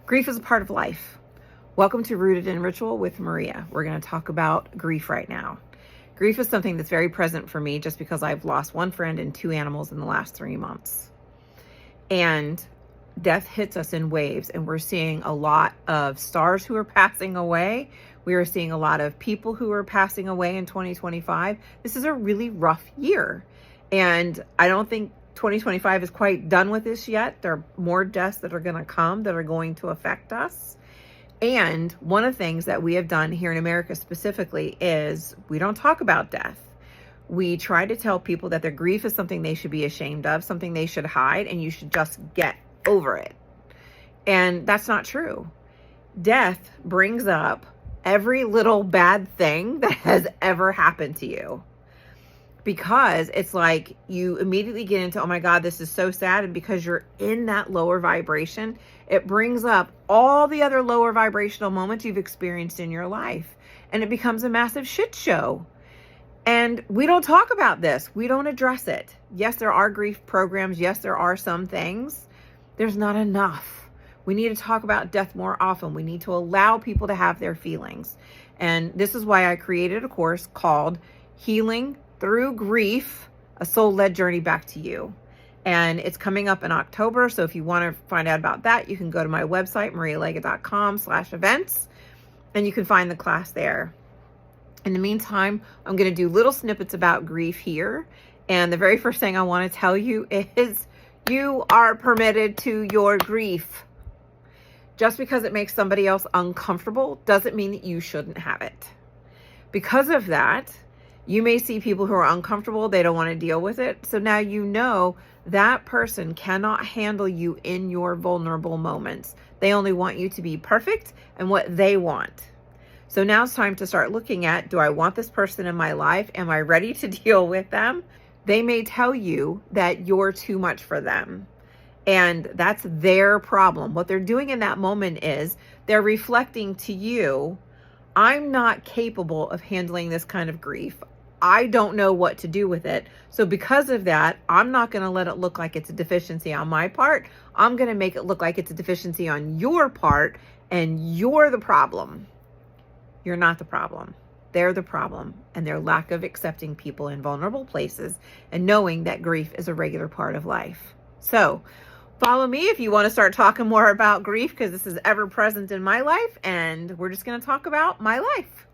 Grief is a part of life. Welcome to Rooted in Ritual with Maria. We're going to talk about grief right now. Grief is something that's very present for me just because I've lost one friend and 2 animals in the last 3 months. And death hits us in waves, and we're seeing a lot of stars who are passing away. We are seeing a lot of people who are passing away in 2025. This is a really rough year. And I don't think 2025 is quite done with this yet. There are more deaths that are going to come that are going to affect us. And one of the things that we have done here in America specifically is we don't talk about death. We try to tell people that their grief is something they should be ashamed of, something they should hide, and you should just get over it. And that's not true. Death brings up every little bad thing that has ever happened to you. Because it's like you immediately get into, oh my God, this is so sad. And because you're in that lower vibration, it brings up all the other lower vibrational moments you've experienced in your life. And it becomes a massive shit show. And we don't talk about this. We don't address it. Yes, there are grief programs. Yes, there are some things. There's not enough. We need to talk about death more often. We need to allow people to have their feelings. And this is why I created a course called Healing Through Grief, a soul-led journey back to you. And it's coming up in October. So if you want to find out about that, you can go to my website, marialeggett.com/events, and you can find the class there. In the meantime, I'm going to do little snippets about grief here. And the very first thing I want to tell you is you are permitted to your grief. Just because it makes somebody else uncomfortable doesn't mean that you shouldn't have it. Because of that, you may see people who are uncomfortable. They don't want to deal with it. So now you know that person cannot handle you in your vulnerable moments. They only want you to be perfect and what they want. So now it's time to start looking at, do I want this person in my life? Am I ready to deal with them? They may tell you that you're too much for them. And that's their problem. What they're doing in that moment is they're reflecting to you, I'm not capable of handling this kind of grief. I don't know what to do with it. So because of that, I'm not going to let it look like it's a deficiency on my part. I'm going to make it look like it's a deficiency on your part, and you're the problem. You're not the problem. They're the problem, and their lack of accepting people in vulnerable places and knowing that grief is a regular part of life. So follow me if you want to start talking more about grief, because this is ever present in my life, and we're just going to talk about my life.